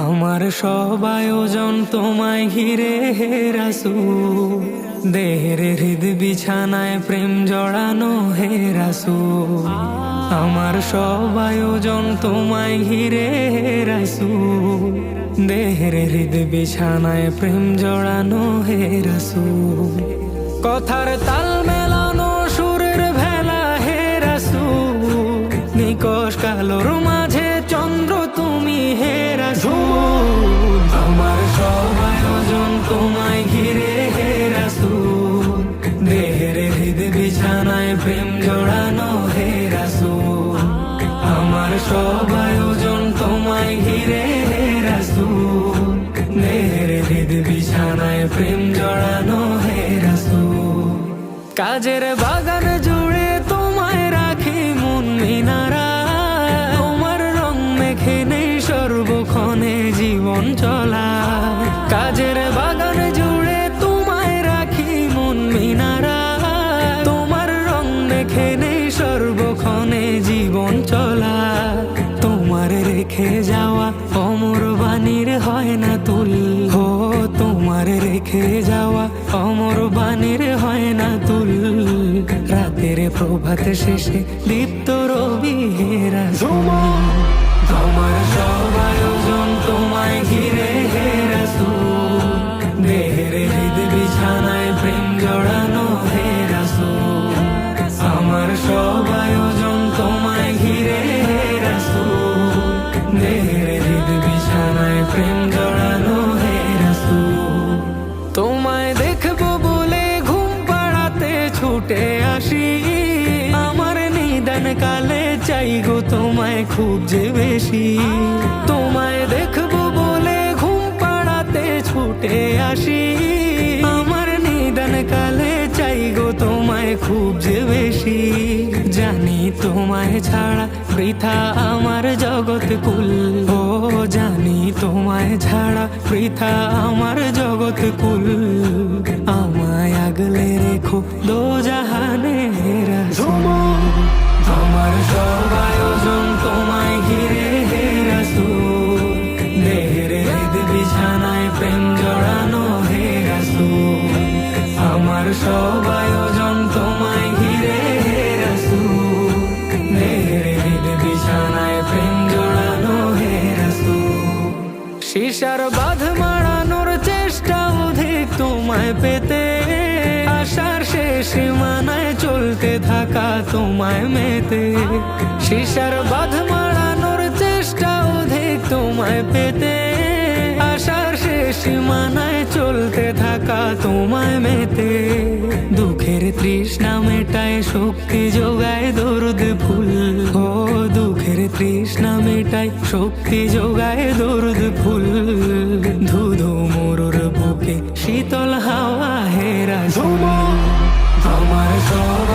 আমার সব আয়োজন তোমায় ঘিরে হে রাসূল, দেহের হৃদ বিছানায় প্রেম জড়ানো হে রাসূল। আমার সব আয়োজন তোমায় ঘিরে হে রাসূল, দেহের হৃদ বিছানায় প্রেম জড়ানো হে রাসূল। কথার তাল মেলানো সুরের ভেলা হে রাসূল, নিকশ কালোর মাঝে চন্দ্র তুমি হে রাসূল। আমার সব আয়োজন তোমায় ঘিরে হে রাসূল, দেহের হৃদ বিছানায় প্রেম জড়ানো হে রাসূল। আমার সব আয়োজন তোমায় ঘিরে হে রাসূল, দেহের হৃদ বিছানায় প্রেম জড়ানো হে রাসূল। কাজের বাগান জুড়ে তোমায় রাখি মন মিনারা, তোমার রং মেখে নেই সর্বক্ষণে জীবন চলা। কাজের বাগান জুড়ে তোমায় রাখি মন মিনারা, তোমার রং মেখে নেই সর্বক্ষণে জীবন চলা। তোমার রেখে যাওয়া অমর বাণীর হয় না তুল, হো তোমার রেখে যাওয়া অমর বাণীর হয় না তুল। রাতের প্রভাত শেষে দীপ্ত রবি হে রাসূল। তোমার সব আয়োজন তোমায় ঘিরে হে রাসূল, দেহের হৃদ বিছানায় প্রেম জড়ানো হে রাসূল। আমার সব আয়োজন তোমায় ঘিরে হে রাসূল, দেহের হৃদ বিছানায় প্রেম জড়ানো হে রাসূল। তোমায় দেখবো বলে ঘুম পাড়াতে ছুটে আসি, আমার নিদান কালে চাই গো তোমায় খুব যে বেশি। তোমায় দেখবো বলে ঘুম পাড়াতে ছুটে আসি, আমার নিদান কালে চাই গো তোমায় খুব যে বেশি। জানি তোমায় ছাড়া বৃথা আমার জগৎ কুল, ও জানি তোমায় ছাড়া বৃথা আমার জগৎ কুল। আমায় আগলে রেখো দোজাহানে হে রাসূল। আমার সব আয়োজন তোমায় ঘিরে হে রাসূল, দেহের হৃদ বিছানায় প্রেম জড়ানো হে রাসূল। আমার সব আয়োজন তোমায় ঘিরে হে রাসূল, দেহের হৃদ বিছানায় প্রেম জড়ানো হে রাসূল। শিশার বাঁধ মারানোর চেষ্টা অধিক তোমায় পেতে, আশার শেষ সীমানায় চলতে থাকা তোমায় মেতে। শিশার বাঁধ মারানোর চেষ্টা অধিক তোমায় পেতে, আশার শেষ সীমানায় চলতে থাকা তোমায় মেতে। দুঃখের তৃষ্ণা মেটায় শক্তি যোগায় দরুদ ফুল, ও দুঃখের তৃষ্ণা মেটায় শক্তি যোগায় দরুদ ফুল। ধুধু মরুর বুকে শীতল হাওয়া হে রাসূল। আমার সব